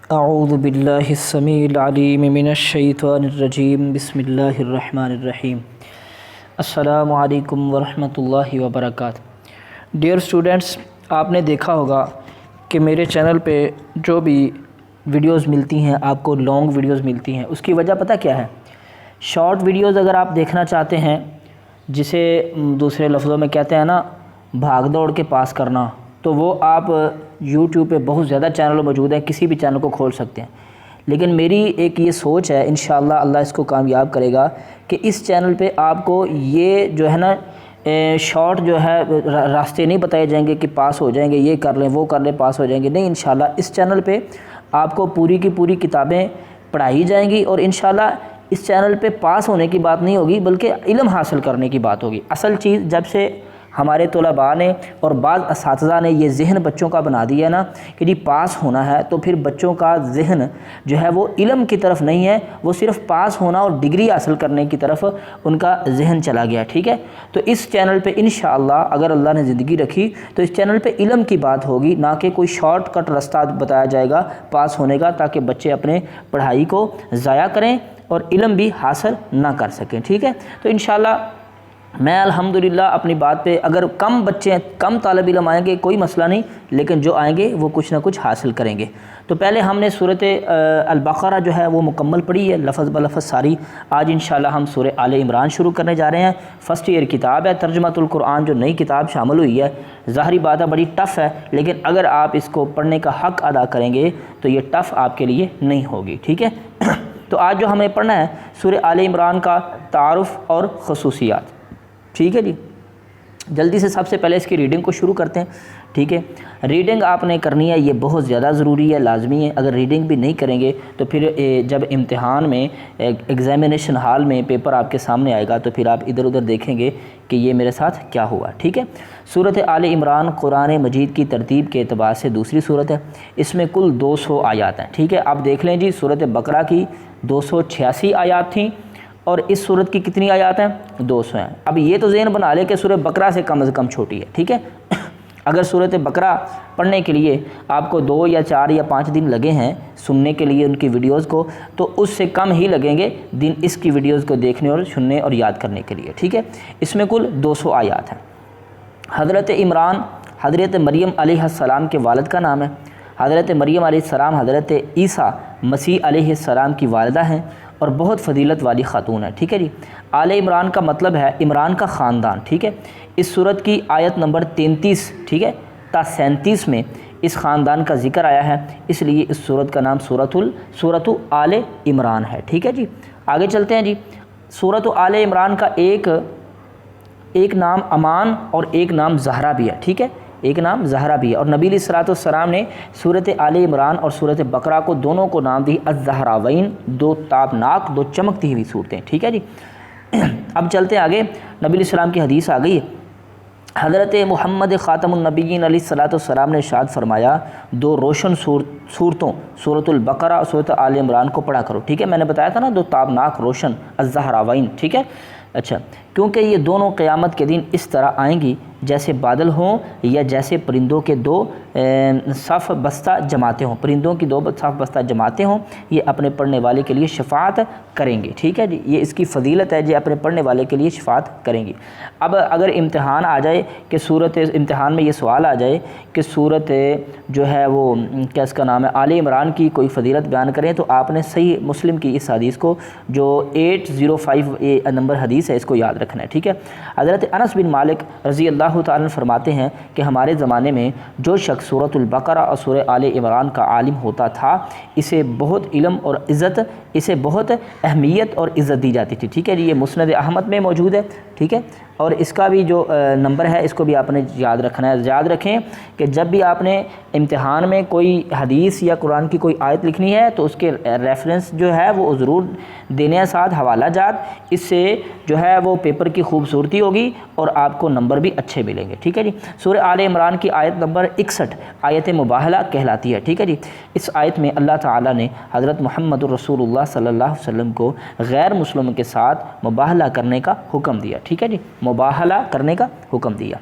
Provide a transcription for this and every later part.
اعوذ باللہ السمیع العلیم من الشیطان الرجیم بسم اللہ الرحمن الرحیم۔ السلام علیکم ورحمۃ اللہ وبرکاتہ۔ ڈیئر اسٹوڈنٹس، آپ نے دیکھا ہوگا کہ میرے چینل پہ جو بھی ویڈیوز ملتی ہیں آپ کو لانگ ویڈیوز ملتی ہیں، اس کی وجہ پتہ کیا ہے؟ شارٹ ویڈیوز اگر آپ دیکھنا چاہتے ہیں، جسے دوسرے لفظوں میں کہتے ہیں نا بھاگ دوڑ کے پاس کرنا، تو وہ آپ یوٹیوب پہ بہت زیادہ چینل موجود ہیں، کسی بھی چینل کو کھول سکتے ہیں۔ لیکن میری ایک یہ سوچ ہے، انشاءاللہ اللہ اس کو کامیاب کرے گا کہ اس چینل پہ آپ کو یہ جو ہے نا شارٹ جو ہے راستے نہیں بتائے جائیں گے کہ پاس ہو جائیں گے، یہ کر لیں وہ کر لیں پاس ہو جائیں گے، نہیں، انشاءاللہ اس چینل پہ آپ کو پوری کی پوری کتابیں پڑھائی جائیں گی، اور انشاءاللہ اس چینل پہ پاس ہونے کی بات نہیں ہوگی بلکہ علم حاصل کرنے کی بات ہوگی۔ اصل چیز جب سے ہمارے طلباء نے اور بعض اساتذہ نے یہ ذہن بچوں کا بنا دیا نا کہ جی پاس ہونا ہے، تو پھر بچوں کا ذہن جو ہے وہ علم کی طرف نہیں ہے، وہ صرف پاس ہونا اور ڈگری حاصل کرنے کی طرف ان کا ذہن چلا گیا، ٹھیک ہے؟ تو اس چینل پہ انشاءاللہ اگر اللہ نے زندگی رکھی تو اس چینل پہ علم کی بات ہوگی، نہ کہ کوئی شارٹ کٹ راستہ بتایا جائے گا پاس ہونے کا، تاکہ بچے اپنے پڑھائی کو ضائع کریں اور علم بھی حاصل نہ کر سکیں، ٹھیک ہے؟ تو انشاءاللہ میں الحمدللہ اپنی بات پہ، اگر کم بچے ہیں، کم طالب علم آئیں گے کوئی مسئلہ نہیں، لیکن جو آئیں گے وہ کچھ نہ کچھ حاصل کریں گے۔ تو پہلے ہم نے سورۃ البقرہ جو ہے وہ مکمل پڑھی ہے لفظ بلفظ ساری۔ آج انشاءاللہ ہم سورہ آل عمران شروع کرنے جا رہے ہیں۔ فرسٹ ایئر کتاب ہے ترجمۃ القرآن، جو نئی کتاب شامل ہوئی ہے۔ ظاہری بات ہے بڑی ٹف ہے، لیکن اگر آپ اس کو پڑھنے کا حق ادا کریں گے تو یہ ٹف آپ کے لیے نہیں ہوگی، ٹھیک ہے؟ تو آج جو ہمیں پڑھنا ہے سورہ آل عمران کا تعارف اور خصوصیات، ٹھیک ہے جی؟ جلدی سے سب سے پہلے اس کی ریڈنگ کو شروع کرتے ہیں، ٹھیک ہے؟ ریڈنگ آپ نے کرنی ہے، یہ بہت زیادہ ضروری ہے، لازمی ہے۔ اگر ریڈنگ بھی نہیں کریں گے تو پھر جب امتحان میں ایگزامینیشن ہال میں پیپر آپ کے سامنے آئے گا تو پھر آپ ادھر ادھر دیکھیں گے کہ یہ میرے ساتھ کیا ہوا، ٹھیک ہے؟ سورۃ آل عمران قرآن مجید کی ترتیب کے اعتبار سے دوسری سورت ہے۔ اس میں کل 200 آیات ہیں، ٹھیک ہے؟ آپ دیکھ لیں جی، سورۃ بقرہ کی 286 آیات تھیں اور اس سورت کی کتنی آیات ہیں؟ 200 ہیں۔ اب یہ تو ذہن بنا لے کہ سورہ بقرہ سے کم چھوٹی ہے، ٹھیک ہے؟ اگر سورۃ بقرہ پڑھنے کے لیے آپ کو 2 یا 4 یا 5 دن لگے ہیں سننے کے لیے ان کی ویڈیوز کو، تو اس سے کم ہی لگیں گے دن اس کی ویڈیوز کو دیکھنے اور سننے اور یاد کرنے کے لیے، ٹھیک ہے؟ اس میں کل 200 آیات ہیں۔ حضرت عمران حضرت مریم علیہ السلام کے والد کا نام ہے۔ حضرت مریم علیہ السلام حضرت عیسیٰ مسیح علیہ السلام کی والدہ ہیں اور بہت فضیلت والی خاتون ہے، ٹھیک ہے جی؟ آل عمران کا مطلب ہے عمران کا خاندان، ٹھیک ہے؟ اس سورت کی آیت نمبر 33، ٹھیک ہے، تا 37 میں اس خاندان کا ذکر آیا ہے، اس لیے اس سورت کا نام سورۃ آل عمران ہے، ٹھیک ہے جی؟ آگے چلتے ہیں جی۔ سورۃ آل عمران کا ایک نام امان اور ایک نام زہرا بھی ہے، ٹھیک ہے؟ ایک نام زہرا بھی ہے، اور نبی علیہ الصلوۃ والسلام نے سورۃ آل عمران اور سورۃ بقرہ کو دونوں کو نام دی الزہراوین، 2 تابناک 2 چمکتی ہوئی صورتیں، ٹھیک ہے جی؟ اب چلتے ہیں آگے۔ نبی علیہ السلام کی حدیث آ گئی ہے۔ حضرت محمد خاتم النبیین علیہ الصلوۃ والسلام نے ارشاد فرمایا، 2 روشن صورتوں سورۃ البقرہ اور سورۃ آل عمران کو پڑھا کرو، ٹھیک ہے؟ میں نے بتایا تھا نا 2 تابناک روشن الزہراوین، ٹھیک ہے؟ اچھا، کیونکہ یہ دونوں قیامت کے دن اس طرح آئیں گی جیسے بادل ہوں یا جیسے پرندوں کے 2 صف بستہ جماعتیں ہوں، پرندوں کی 2 صف بستہ جماعتیں ہوں، یہ اپنے پڑھنے والے کے لیے شفاعت کریں گے، ٹھیک ہے جی؟ یہ اس کی فضیلت ہے، یہ اپنے پڑھنے والے کے لیے شفاعت کریں گی۔ اب اگر امتحان آ جائے کہ امتحان میں یہ سوال آ جائے کہ سورت جو ہے وہ کیا اس کا نام ہے آل عمران کی کوئی فضیلت بیان کریں، تو آپ نے صحیح مسلم کی اس حدیث کو، جو 805 نمبر حدیث ہے، اس کو یاد رکھنا ہے، ٹھیک ہے؟ حضرت انس بن مالک رضی اللہ تعالیٰ عنہ فرماتے ہیں کہ ہمارے زمانے میں جو شخص سورۃ البقرہ اور سورہ آل عمران کا عالم ہوتا تھا، اسے بہت علم اور عزت، اسے بہت اہمیت اور عزت دی جاتی تھی، ٹھیک ہے جی؟ یہ مسند احمد میں موجود ہے، ٹھیک ہے؟ اور اس کا بھی جو نمبر ہے اس کو بھی آپ نے یاد رکھنا ہے۔ یاد رکھیں کہ جب بھی آپ نے امتحان میں کوئی حدیث یا قرآن کی کوئی آیت لکھنی ہے تو اس کے ریفرنس جو ہے وہ ضرور دینے ساتھ حوالہ جات، اس سے جو ہے وہ پیپر کی خوبصورتی ہوگی اور آپ کو نمبر بھی اچھے ملیں گے، ٹھیک ہے جی؟ سورہ آل عمران کی آیت نمبر 61 آیت مباہلہ کہلاتی ہے، ٹھیک ہے جی؟ اس آیت میں اللہ تعالیٰ نے حضرت محمد رسول اللہ صلی اللہ علیہ وسلم کو غیر مسلم کے ساتھ مباہلہ کرنے کا حکم دیا، ٹھیک ہے جی؟ مباہلہ کرنے کا حکم دیا۔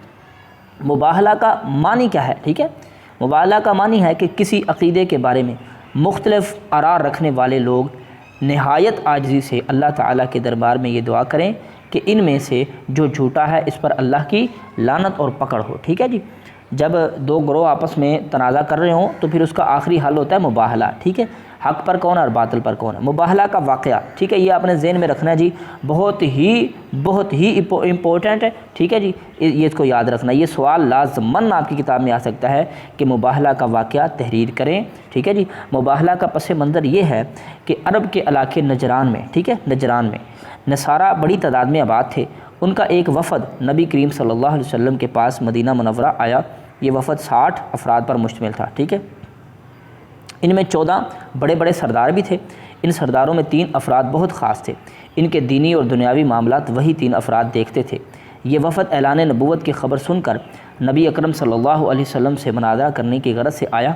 مباہلہ کا معنی کیا ہے؟ ٹھیک ہے، مباہلہ کا معنی ہے کہ کسی عقیدے کے بارے میں مختلف آراء رکھنے والے لوگ نہایت عاجزی سے اللہ تعالیٰ کے دربار میں یہ دعا کریں کہ ان میں سے جو جھوٹا ہے اس پر اللہ کی لعنت اور پکڑ ہو۔ ٹھیک ہے جی، جب دو گروہ آپس میں تنازع کر رہے ہوں تو پھر اس کا آخری حل ہوتا ہے مباہلہ۔ ٹھیک ہے، حق پر کون اور باطل پر کون ہے، مباہلہ کا واقعہ۔ ٹھیک ہے، یہ اپنے ذہن میں رکھنا ہے جی، بہت ہی امپورٹنٹ ہے۔ ٹھیک ہے جی، یہ اس کو یاد رکھنا، یہ سوال لازماً آپ کی کتاب میں آ سکتا ہے کہ مباہلہ کا واقعہ تحریر کریں۔ ٹھیک ہے جی، مباہلہ کا پس منظر یہ ہے کہ عرب کے علاقے نجران میں، ٹھیک ہے، نجران میں نصارہ بڑی تعداد میں آباد تھے۔ ان کا ایک وفد نبی کریم صلی اللہ علیہ وسلم کے پاس مدینہ منورہ آیا۔ یہ وفد 60 افراد پر مشتمل تھا۔ ٹھیک ہے، ان میں 14 بڑے بڑے سردار بھی تھے۔ ان سرداروں میں 3 افراد بہت خاص تھے، ان کے دینی اور دنیاوی معاملات وہی 3 افراد دیکھتے تھے۔ یہ وفد اعلان نبوت کی خبر سن کر نبی اکرم صلی اللہ علیہ وسلم سے مناظرہ کرنے کی غرض سے آیا۔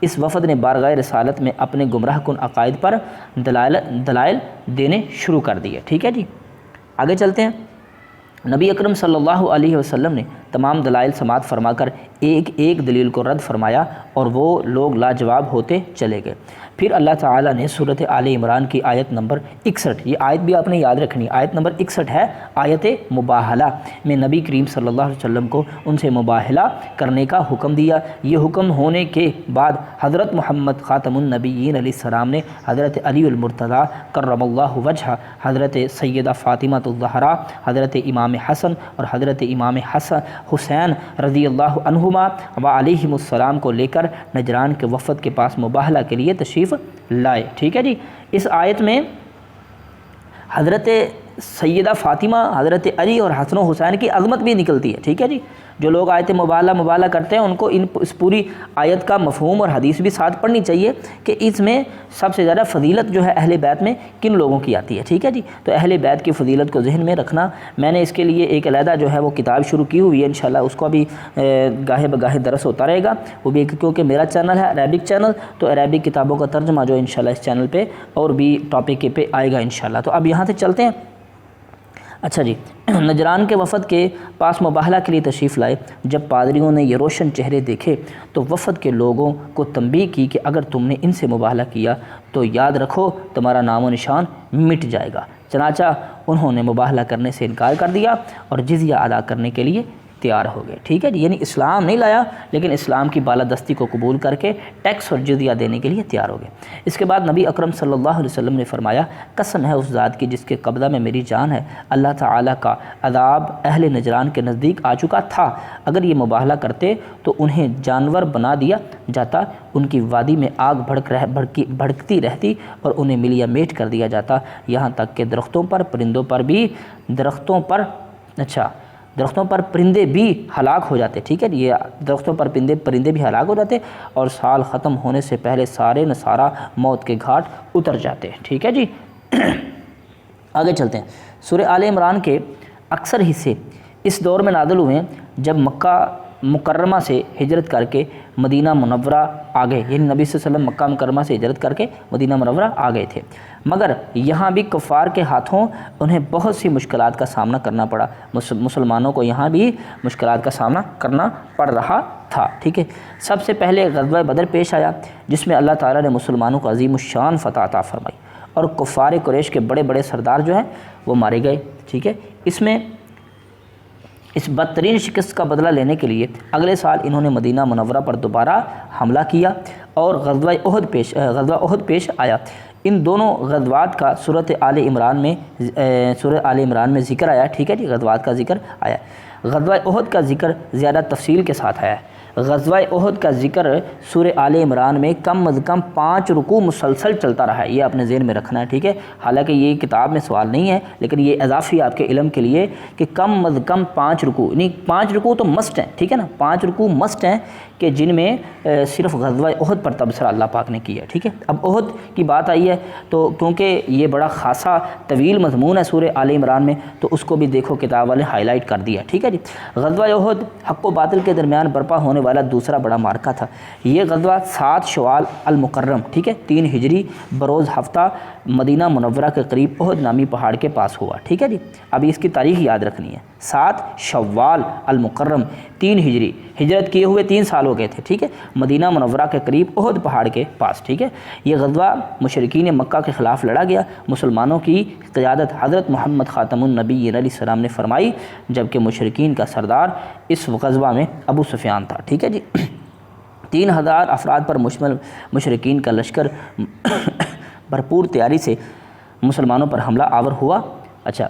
اس وفد نے بارگاہ رسالت میں اپنے گمراہ کن عقائد پر دلائل دینے شروع کر دیے۔ ٹھیک ہے جی، آگے چلتے ہیں۔ نبی اکرم صلی اللہ علیہ وسلم نے تمام دلائل سماعت فرما کر ایک ایک دلیل کو رد فرمایا اور وہ لوگ لاجواب ہوتے چلے گئے۔ پھر اللہ تعالیٰ نے سورۃ آل عمران کی آیت نمبر 61، یہ آیت بھی آپ نے یاد رکھنی، آیت نمبر 61 ہے آیت مباہلہ میں نبی کریم صلی اللہ علیہ وسلم کو ان سے مباہلہ کرنے کا حکم دیا۔ یہ حکم ہونے کے بعد حضرت محمد خاتم النبیین علیہ السلام نے حضرت علی المرتضیٰ کرم اللہ وجہہ، حضرت سیدہ فاطمہ الزہرا، حضرت امام حسن اور حضرت امام حسین رضی اللہ عنہما و علیہم السلام کو لے کر نجران کے وفد کے پاس مباہلہ کے لیے تشریف لائے۔ ٹھیک ہے جی، اس آیت میں حضرت سیدہ فاطمہ، حضرت علی اور حسن و حسین کی عظمت بھی نکلتی ہے۔ ٹھیک ہے جی، جو لوگ آیت مباہلہ کرتے ہیں ان کو اس پوری آیت کا مفہوم اور حدیث بھی ساتھ پڑھنی چاہیے کہ اس میں سب سے زیادہ فضیلت جو ہے اہل بیت میں کن لوگوں کی آتی ہے۔ ٹھیک ہے جی، تو اہل بیت کی فضیلت کو ذہن میں رکھنا، میں نے اس کے لیے ایک علیحدہ جو ہے وہ کتاب شروع کی ہوئی ہے، انشاءاللہ اس کو بھی گاہے بگاہے درس ہوتا رہے گا، وہ بھی کیونکہ میرا چینل ہے عربک چینل، تو عربک کتابوں کا ترجمہ جو انشاءاللہ اس چینل پہ اور بھی ٹاپک پہ آئے گا انشاءاللہ۔ تو اب یہاں سے چلتے ہیں۔ اچھا جی، نجران کے وفد کے پاس مباہلہ کے لیے تشریف لائے۔ جب پادریوں نے یہ روشن چہرے دیکھے تو وفد کے لوگوں کو تنبیہ کی کہ اگر تم نے ان سے مباہلہ کیا تو یاد رکھو تمہارا نام و نشان مٹ جائے گا۔ چنانچہ انہوں نے مباہلہ کرنے سے انکار کر دیا اور جزیہ ادا کرنے کے لیے تیار ہو گئے۔ ٹھیک ہے جی، یعنی اسلام نہیں لایا لیکن اسلام کی بالادستی کو قبول کر کے ٹیکس اور جزیہ دینے کے لیے تیار ہو گئے۔ اس کے بعد نبی اکرم صلی اللہ علیہ وسلم نے فرمایا، قسم ہے اس ذات کی جس کے قبضہ میں میری جان ہے، اللہ تعالیٰ کا عذاب اہل نجران کے نزدیک آ چکا تھا۔ اگر یہ مباہلہ کرتے تو انہیں جانور بنا دیا جاتا، ان کی وادی میں آگ بھڑکتی رہتی اور انہیں ملیا میٹ کر دیا جاتا، یہاں تک کہ درختوں پر پرندے بھی ہلاک ہو جاتے۔ ٹھیک ہے، یہ درختوں پر پرندے بھی ہلاک ہو جاتے اور سال ختم ہونے سے پہلے سارے نصارہ موت کے گھاٹ اتر جاتے۔ ٹھیک ہے جی، آگے چلتے ہیں۔ سورہ آل عمران کے اکثر حصے اس دور میں نازل ہوئے جب مکہ مکرمہ سے ہجرت کر کے مدینہ منورہ آ گئے، یعنی نبی صلی اللہ علیہ وسلم مکہ مکرمہ سے ہجرت کر کے مدینہ منورہ آ گئے تھے، مگر یہاں بھی کفار کے ہاتھوں انہیں بہت سی مشکلات کا سامنا کرنا پڑا۔ مسلمانوں کو یہاں بھی مشکلات کا سامنا کرنا پڑ رہا تھا۔ ٹھیک ہے، سب سے پہلے غزوہ بدر پیش آیا جس میں اللہ تعالیٰ نے مسلمانوں کو عظیم الشان فتح عطا فرمائی اور کفار قریش کے بڑے بڑے سردار جو ہیں وہ مارے گئے۔ ٹھیک ہے، اس بدترین شکست کا بدلہ لینے کے لیے اگلے سال انہوں نے مدینہ منورہ پر دوبارہ حملہ کیا اور غزوہ احد پیش آیا۔ ان دونوں غزوات کا سورۃ آل عمران میں ذکر آیا۔ ٹھیک ہے جی، غزوات کا ذکر آیا۔ غزوہ احد کا ذکر زیادہ تفصیل کے ساتھ آیا ہے۔ غزوہ احد کا ذکر سورہ آل عمران میں کم از کم 5 رکوع مسلسل چلتا رہا ہے، یہ اپنے ذہن میں رکھنا ہے۔ ٹھیک ہے، حالانکہ یہ کتاب میں سوال نہیں ہے لیکن یہ اضافی آپ کے علم کے لیے کہ کم از کم 5 رکوع، یعنی 5 رکوع تو مست ہیں۔ ٹھیک ہے نا، 5 رکوع مست ہیں کہ جن میں صرف غزوہ احد پر تبصرہ اللہ پاک نے کیا ہے۔ ٹھیک ہے، اب احد کی بات آئی ہے تو کیونکہ یہ بڑا خاصا طویل مضمون ہے سورہ آل عمران میں، تو اس کو بھی دیکھو کتاب والے ہائی لائٹ کر دیا۔ ٹھیک ہے جی، غزوہ احد حق و باطل کے درمیان برپا ہونے والا دوسرا بڑا معرکہ تھا۔ یہ غزوہ 7 شوال المکرم، ٹھیک ہے، 3 ہجری بروز ہفتہ مدینہ منورہ کے قریب احد نامی پہاڑ کے پاس ہوا۔ ٹھیک ہے جی، ابھی اس کی تاریخ یاد رکھنی ہے۔ 7 شوال المکرم 3 ہجری، ہجرت کیے ہوئے 3 سال ہو گئے تھے، ٹھیک ہے، مدینہ منورہ کے قریب احد پہاڑ کے پاس، ٹھیک ہے۔ یہ غزوہ مشرکین مکہ کے خلاف لڑا گیا۔ مسلمانوں کی قیادت حضرت محمد خاتم النبیین علیہ السلام نے فرمائی، جبکہ مشرکین کا سردار اس غزوہ میں ابو سفیان تھا، ٹھیک ہے جی۔ 3000 افراد پر مشتمل مشرکین کا لشکر بھرپور تیاری سے مسلمانوں پر حملہ آور ہوا۔ اچھا،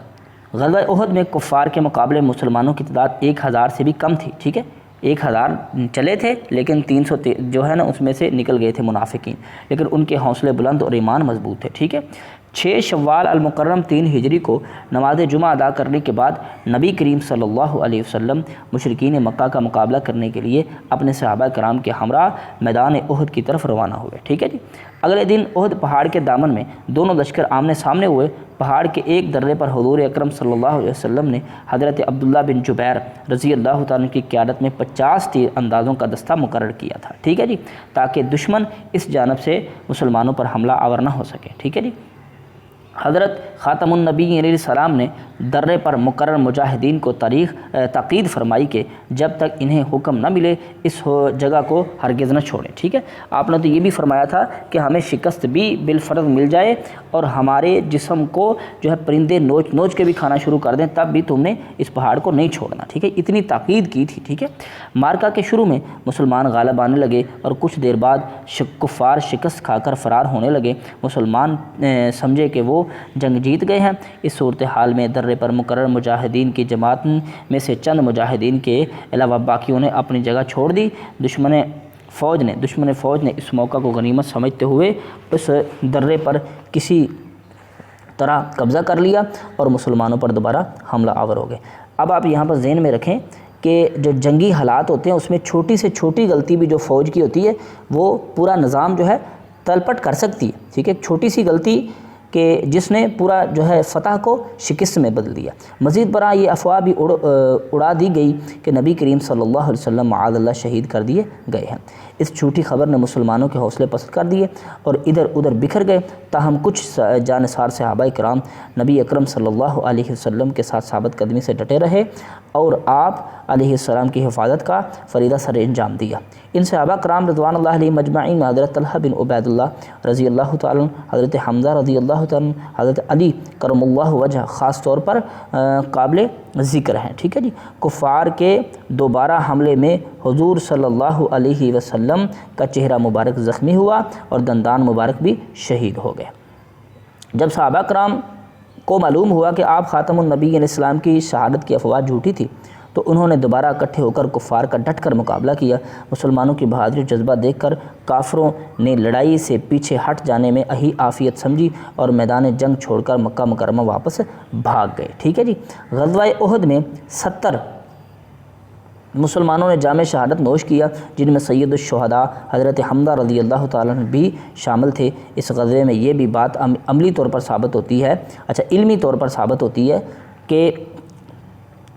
غزوہ احد میں کفار کے مقابلے مسلمانوں کی تعداد 1000 سے بھی کم تھی، ٹھیک ہے، 1000 چلے تھے لیکن 300 جو ہے نا اس میں سے نکل گئے تھے منافقین، لیکن ان کے حوصلے بلند اور ایمان مضبوط تھے، ٹھیک ہے۔ 6 شوال المکرم 3 ہجری کو نماز جمعہ ادا کرنے کے بعد نبی کریم صلی اللہ علیہ وسلم مشرکین مکہ کا مقابلہ کرنے کے لیے اپنے صحابہ کرام کے ہمراہ میدان احد کی طرف روانہ ہوئے، ٹھیک ہے جی۔ اگلے دن احد پہاڑ کے دامن میں دونوں لشکر آمنے سامنے ہوئے۔ پہاڑ کے ایک درے پر حضور اکرم صلی اللہ علیہ وسلم نے حضرت عبداللہ بن جبیر رضی اللہ تعالیٰ کی قیادت میں 50 تیر اندازوں کا دستہ مقرر کیا تھا، ٹھیک ہے جی، تاکہ دشمن اس جانب سے مسلمانوں پر حملہ آور نہ ہو سکے، ٹھیک ہے جی۔ حضرت خاتم النبی علیہ السلام نے درے پر مقرر مجاہدین کو تاکید فرمائی کہ جب تک انہیں حکم نہ ملے اس جگہ کو ہرگز نہ چھوڑیں، ٹھیک ہے۔ آپ نے تو یہ بھی فرمایا تھا کہ ہمیں شکست بھی بالفرض مل جائے اور ہمارے جسم کو جو ہے پرندے نوچ نوچ کے بھی کھانا شروع کر دیں، تب بھی تم نے اس پہاڑ کو نہیں چھوڑنا، ٹھیک ہے، اتنی تاکید کی تھی، ٹھیک ہے۔ مارکا کے شروع میں مسلمان غالب آنے لگے اور کچھ دیر بعد کفار شکست کھا کر فرار ہونے لگے۔ مسلمان سمجھے کہ وہ جنگ جیت گئے ہیں۔ اس صورتحال میں درے پر مقرر مجاہدین کی جماعت میں سے چند مجاہدین کے علاوہ باقیوں نے اپنی جگہ چھوڑ دی۔ دشمن فوج نے اس موقع کو غنیمت سمجھتے ہوئے اس درے پر کسی طرح قبضہ کر لیا اور مسلمانوں پر دوبارہ حملہ آور ہو گئے۔ اب آپ یہاں پر ذہن میں رکھیں کہ جو جنگی حالات ہوتے ہیں اس میں چھوٹی سے چھوٹی غلطی بھی جو فوج کی ہوتی ہے وہ پورا نظام جو ہے تلپٹ کر سکتی ہے، ٹھیک ہے، چھوٹی سی غلطی کہ جس نے پورا جو ہے فتح کو شکست میں بدل دیا۔ مزید برآں یہ افواہ بھی اڑا دی گئی کہ نبی کریم صلی اللہ علیہ وسلم معاذ اللہ شہید کر دیے گئے ہیں۔ اس جھوٹی خبر نے مسلمانوں کے حوصلے پست کر دیے اور ادھر ادھر بکھر گئے۔ تاہم کچھ جانثار صحابہ کرام نبی اکرم صلی اللہ علیہ وسلم کے ساتھ ثابت قدمی سے ڈٹے رہے اور آپ علیہ السلام کی حفاظت کا فریضہ سر انجام دیا۔ ان صحابہ کرام رضوان اللہ علیہ مجمعین میں حضرت طلحہ بن عبید اللہ رضی اللہ تعالیٰ، حضرت حمزہ رضی اللہ تعالیٰ، حضرت علی کرم اللہ وجہ خاص طور پر قابل ذکر ہیں، ٹھیک ہے جی۔ کفار کے دوبارہ حملے میں حضور صلی اللہ علیہ وسلم کا چہرہ مبارک زخمی ہوا اور دندان مبارک بھی شہید ہو گئے۔ جب صحابہ کرام کو معلوم ہوا کہ آپ خاتم النبی علیہ السلام کی شہادت کی افواہ جھوٹی تھی تو انہوں نے دوبارہ اکٹھے ہو کر کفار کا ڈٹ کر مقابلہ کیا۔ مسلمانوں کی بہادری جذبہ دیکھ کر کافروں نے لڑائی سے پیچھے ہٹ جانے میں اہی عافیت سمجھی اور میدان جنگ چھوڑ کر مکہ مکرمہ واپس بھاگ گئے، ٹھیک ہے جی۔ غزوہ احد میں 70 مسلمانوں نے جام شہادت نوش کیا، جن میں سید الشہداء حضرت حمزہ رضی اللہ تعالیٰ عنہ بھی شامل تھے۔ اس غزوے میں یہ بھی بات عملی طور پر ثابت ہوتی ہے، علمی طور پر ثابت ہوتی ہے کہ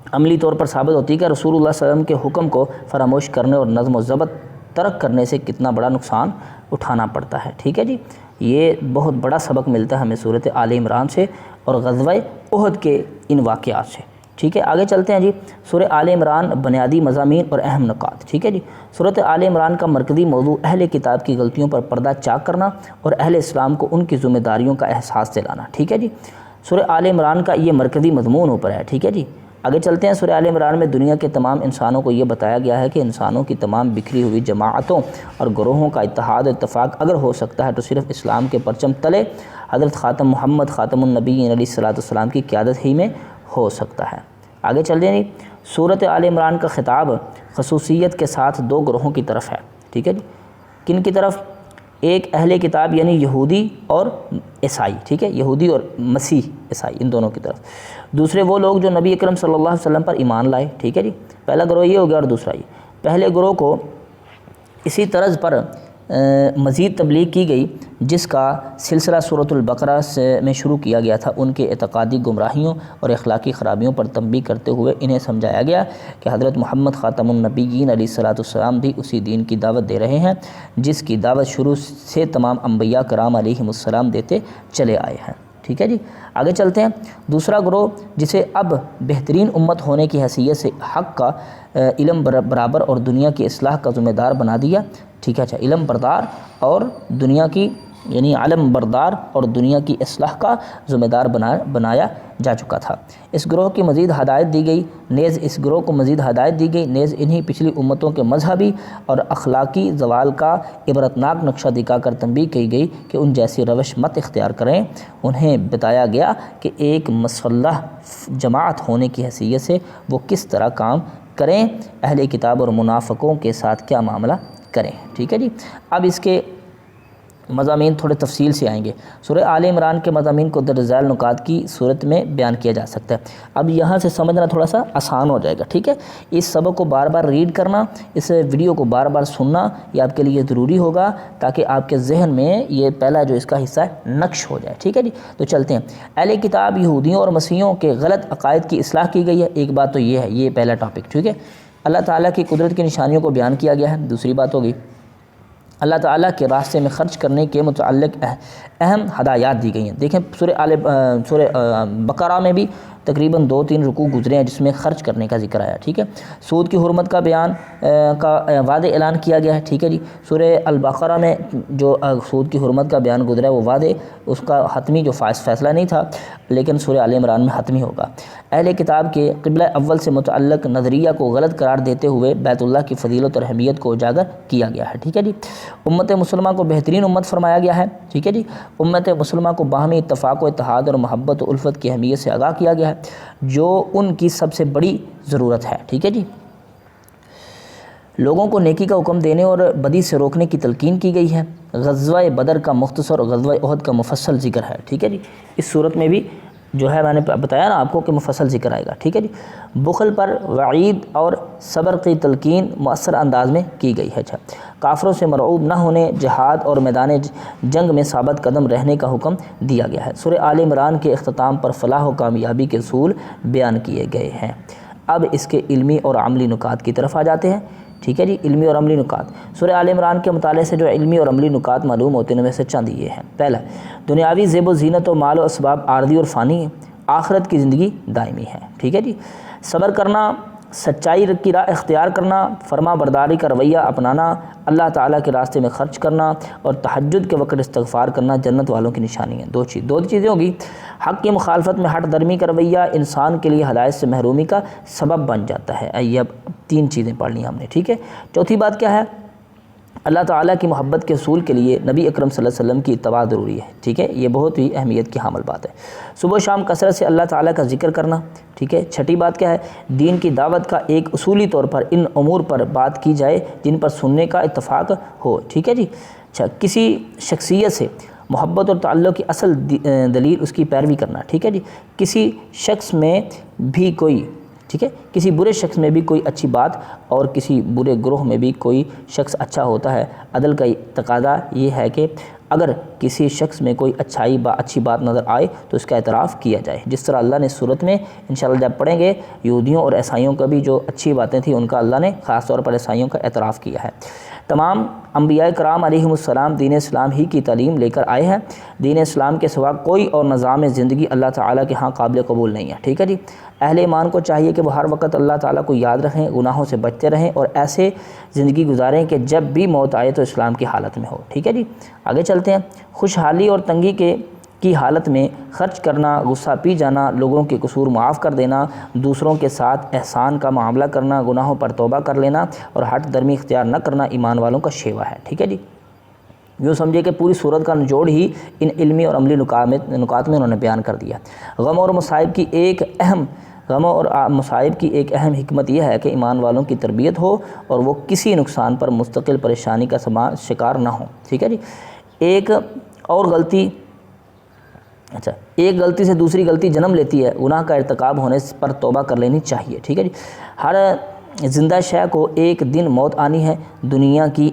رسول اللہ صلی اللہ علیہ وسلم کے حکم کو فراموش کرنے اور نظم و ضبط ترک کرنے سے کتنا بڑا نقصان اٹھانا پڑتا ہے، ٹھیک ہے جی۔ یہ بہت بڑا سبق ملتا ہے ہمیں سورۃ آل عمران سے اور غزوہ احد کے ان واقعات سے، ٹھیک ہے۔ آگے چلتے ہیں جی۔ سورہ آل عمران بنیادی مضامین اور اہم نکات، ٹھیک ہے جی۔ سورۃ آل عمران کا مرکزی موضوع اہل کتاب کی غلطیوں پر پردہ چاک کرنا اور اہل اسلام کو ان کی ذمہ داریوں کا احساس دلانا، ٹھیک ہے جی۔ سورہ آل عمران کا یہ مرکزی مضمون اوپر ہے، ٹھیک ہے جی۔ آگے چلتے ہیں۔ سورہ آل عمران میں دنیا کے تمام انسانوں کو یہ بتایا گیا ہے کہ انسانوں کی تمام بکھری ہوئی جماعتوں اور گروہوں کا اتحاد و اتفاق اگر ہو سکتا ہے تو صرف اسلام کے پرچم تلے حضرت خاتم محمد خاتم النبیین علیہ السلام کی قیادت ہی میں ہو سکتا ہے۔ آگے چل جائیں جی۔ سورۃ آل عمران کا خطاب خصوصیت کے ساتھ 2 گروہوں کی طرف ہے، ٹھیک ہے جی۔ کن کی طرف؟ ایک اہل کتاب یعنی یہودی اور عیسائی، ٹھیک ہے، یہودی اور مسیح عیسائی، ان دونوں کی طرف۔ دوسرے وہ لوگ جو نبی اکرم صلی اللہ علیہ وسلم پر ایمان لائے، ٹھیک ہے جی۔ پہلا گروہ یہ ہو گیا اور دوسرا یہ۔ پہلے گروہ کو اسی طرز پر مزید تبلیغ کی گئی جس کا سلسلہ سورۃ البقرہ میں شروع کیا گیا تھا۔ ان کے اعتقادی گمراہیوں اور اخلاقی خرابیوں پر تنبیہ کرتے ہوئے انہیں سمجھایا گیا کہ حضرت محمد خاتم النبیین علیہ السلام بھی اسی دین کی دعوت دے رہے ہیں جس کی دعوت شروع سے تمام انبیاء کرام علیہم السلام دیتے چلے آئے ہیں، ٹھیک ہے جی. آگے چلتے ہیں. دوسرا گروہ جسے اب بہترین امت ہونے کی حیثیت سے حق کا علم برابر اور دنیا کی اصلاح کا ذمہ دار بنا دیا. ٹھیک ہے. اچھا، علم بردار اور دنیا کی یعنی علم بردار اور دنیا کی اصلاح کا ذمہ دار بنایا جا چکا تھا. اس گروہ کی مزید ہدایت دی گئی نیز انہی پچھلی امتوں کے مذہبی اور اخلاقی زوال کا عبرتناک نقشہ دکھا کر تنبیہ کی گئی کہ ان جیسی روش مت اختیار کریں. انہیں بتایا گیا کہ ایک مسلح جماعت ہونے کی حیثیت سے وہ کس طرح کام کریں، اہل کتاب اور منافقوں کے ساتھ کیا معاملہ کریں. ٹھیک ہے جی. اب اس کے مضامین تھوڑے تفصیل سے آئیں گے. سورہ آل عمران کے مضامین کو درج ذیل نکات کی صورت میں بیان کیا جا سکتا ہے. اب یہاں سے سمجھنا تھوڑا سا آسان ہو جائے گا. ٹھیک ہے. اس سبق کو بار بار ریڈ کرنا، اس ویڈیو کو بار بار سننا یہ آپ کے لیے ضروری ہوگا تاکہ آپ کے ذہن میں یہ پہلا جو اس کا حصہ ہے نقش ہو جائے. ٹھیک ہے جی. تو چلتے ہیں. اہل کتاب یہودیوں اور مسیحیوں کے غلط عقائد کی اصلاح کی گئی ہے. ایک بات تو یہ ہے، یہ پہلا ٹاپک. ٹھیک ہے. اللہ تعالیٰ کی قدرت کی نشانیوں کو بیان کیا گیا ہے. دوسری بات ہوگی اللہ تعالیٰ کے راستے میں خرچ کرنے کے متعلق اہم ہدایات دی گئی ہیں. دیکھیں سورہ بقرہ میں بھی تقریباً 2-3 رکوع گزرے ہیں جس میں خرچ کرنے کا ذکر آیا. ٹھیک ہے. سود کی حرمت کا بیان کا وعدے اعلان کیا گیا ہے. ٹھیک ہے جی. سورہ البقرہ میں جو سود کی حرمت کا بیان گزرا ہے وہ وعدے اس کا حتمی جو فیصلہ نہیں تھا، لیکن سورہ آل عمران میں حتمی ہوگا. اہل کتاب کے قبلہ اول سے متعلق نظریہ کو غلط قرار دیتے ہوئے بیت اللہ کی فضیلت اور اہمیت کو اجاگر کیا گیا ہے. ٹھیک ہے جی. امت مسلمہ کو بہترین امت فرمایا گیا ہے. ٹھیک ہے جی. امت مسلمہ کو باہمی اتفاق و اتحاد اور محبت و الفت کی اہمیت سے آگاہ کیا گیا ہے جو ان کی سب سے بڑی ضرورت ہے. ٹھیک ہے جی. لوگوں کو نیکی کا حکم دینے اور بدی سے روکنے کی تلقین کی گئی ہے. غزوہ بدر کا مختصر اور غزوہ احد کا مفصل ذکر ہے. ٹھیک ہے جی. اس صورت میں بھی جو ہے میں نے بتایا نا آپ کو کہ مفصل ذکر آئے گا. ٹھیک ہے جی. بخل پر وعید اور صبر کی تلقین مؤثر انداز میں کی گئی ہے. اچھا، کافروں سے مرعوب نہ ہونے، جہاد اور میدان جنگ میں ثابت قدم رہنے کا حکم دیا گیا ہے. سورہ آل عمران کے اختتام پر فلاح و کامیابی کے اصول بیان کیے گئے ہیں. اب اس کے علمی اور عملی نکات کی طرف آ جاتے ہیں. ٹھیک ہے جی. علمی اور عملی نکات. سورہ آل عمران کے مطالعے سے جو علمی اور عملی نکات معلوم ہوتے ہیں ان میں سے چند یہ ہیں. پہلا، دنیاوی زیب و زینت و مال و اسباب عارضی اور فانی ہیں، آخرت کی زندگی دائمی ہے. ٹھیک ہے جی. صبر کرنا، سچائی کی راہ اختیار کرنا، فرما برداری کا رویہ اپنانا، اللہ تعالیٰ کے راستے میں خرچ کرنا اور تہجد کے وقت استغفار کرنا جنت والوں کی نشانی ہے. دو چیزیں ہوگی. حق کی مخالفت میں ہٹ درمی کا رویہ انسان کے لیے ہدایت سے محرومی کا سبب بن جاتا ہے. یہ اب 3 چیزیں پڑھ لی ہم نے. ٹھیک ہے. چوتھی بات کیا ہے؟ اللہ تعالیٰ کی محبت کے حصول کے لیے نبی اکرم صلی اللہ علیہ وسلم کی اتباع ضروری ہے. ٹھیک ہے. یہ بہت ہی اہمیت کی حامل بات ہے. صبح و شام کثرت سے اللہ تعالیٰ کا ذکر کرنا. ٹھیک ہے. چھٹی بات کیا ہے؟ دین کی دعوت کا ایک اصولی طور پر ان امور پر بات کی جائے جن پر سننے کا اتفاق ہو. ٹھیک ہے جی. اچھا، کسی شخصیت سے محبت اور تعلق کی اصل دلیل اس کی پیروی کرنا. ٹھیک ہے جی. کسی شخص میں بھی کوئی ٹھیک ہے کسی برے شخص میں بھی کوئی اچھی بات اور کسی برے گروہ میں بھی کوئی شخص اچھا ہوتا ہے. عدل کا تقاضا یہ ہے کہ اگر کسی شخص میں کوئی اچھی بات نظر آئے تو اس کا اعتراف کیا جائے. جس طرح اللہ نے اس صورت میں انشاءاللہ جب پڑھیں گے یہودیوں اور عیسائیوں کا بھی جو اچھی باتیں تھیں ان کا اللہ نے خاص طور پر عیسائیوں کا اعتراف کیا ہے. تمام انبیاء کرام علیہم السلام دین اسلام ہی کی تعلیم لے کر آئے ہیں. دین اسلام کے سوا کوئی اور نظام زندگی اللہ تعالیٰ کے ہاں قابل قبول نہیں ہے. ٹھیک ہے جی. اہل ایمان کو چاہیے کہ وہ ہر وقت اللہ تعالیٰ کو یاد رکھیں، گناہوں سے بچتے رہیں اور ایسے زندگی گزاریں کہ جب بھی موت آئے تو اسلام کی حالت میں ہو. ٹھیک ہے جی. آگے چلتے ہیں. خوشحالی اور تنگی کی حالت میں خرچ کرنا، غصہ پی جانا، لوگوں کے قصور معاف کر دینا، دوسروں کے ساتھ احسان کا معاملہ کرنا، گناہوں پر توبہ کر لینا اور ہٹ درمی اختیار نہ کرنا ایمان والوں کا شیوا ہے. ٹھیک ہے جی. یوں سمجھے کہ پوری صورت کا نچوڑ ہی ان علمی اور عملی نکات میں انہوں نے بیان کر دیا. غم اور مصائب کی ایک اہم حکمت یہ ہے کہ ایمان والوں کی تربیت ہو اور وہ کسی نقصان پر مستقل پریشانی کا شکار نہ ہوں. ٹھیک ہے جی. ایک غلطی سے دوسری غلطی جنم لیتی ہے. گناہ کا ارتکاب ہونے پر توبہ کر لینی چاہیے. ٹھیک ہے جی. ہر زندہ شے کو ایک دن موت آنی ہے. دنیا کی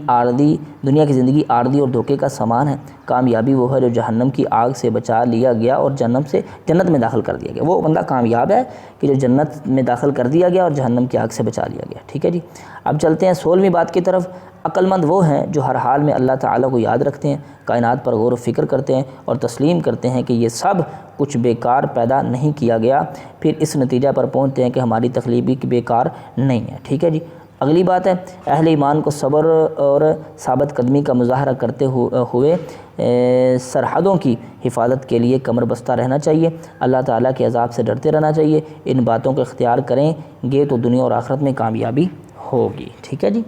زندگی عارضی اور دھوکے کا سامان ہے. کامیابی وہ ہے جو جہنم کی آگ سے بچا لیا گیا اور جنت میں داخل کر دیا گیا. وہ بندہ کامیاب ہے کہ جو جنت میں داخل کر دیا گیا اور جہنم کی آگ سے بچا لیا گیا. ٹھیک ہے جی. اب چلتے ہیں 16ویں بات کی طرف. عقل مند وہ ہیں جو ہر حال میں اللہ تعالیٰ کو یاد رکھتے ہیں، کائنات پر غور و فکر کرتے ہیں اور تسلیم کرتے ہیں کہ یہ سب کچھ بیکار پیدا نہیں کیا گیا، پھر اس نتیجہ پر پہنچتے ہیں کہ ہماری تخلیق بھی بیکار نہیں ہے۔ ٹھیک ہے جی۔ اگلی بات ہے، اہل ایمان کو صبر اور ثابت قدمی کا مظاہرہ کرتے ہوئے سرحدوں کی حفاظت کے لیے کمر بستہ رہنا چاہیے، اللہ تعالیٰ کے عذاب سے ڈرتے رہنا چاہیے۔ ان باتوں کو اختیار کریں گے تو دنیا اور آخرت میں کامیابی ہوگی۔ ٹھیک ہے جی۔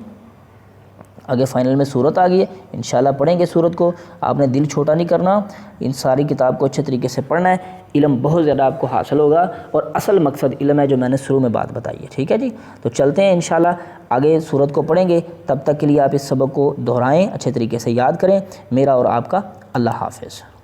آگے فائنل میں صورت آ گئی ہے، انشاءاللہ پڑھیں گے صورت کو۔ آپ نے دل چھوٹا نہیں کرنا، ان ساری کتاب کو اچھے طریقے سے پڑھنا ہے، علم بہت زیادہ آپ کو حاصل ہوگا، اور اصل مقصد علم ہے جو میں نے شروع میں بات بتائی ہے۔ ٹھیک ہے جی۔ تو چلتے ہیں انشاءاللہ آگے صورت کو پڑھیں گے، تب تک کے لیے آپ اس سبق کو دہرائیں، اچھے طریقے سے یاد کریں۔ میرا اور آپ کا اللہ حافظ۔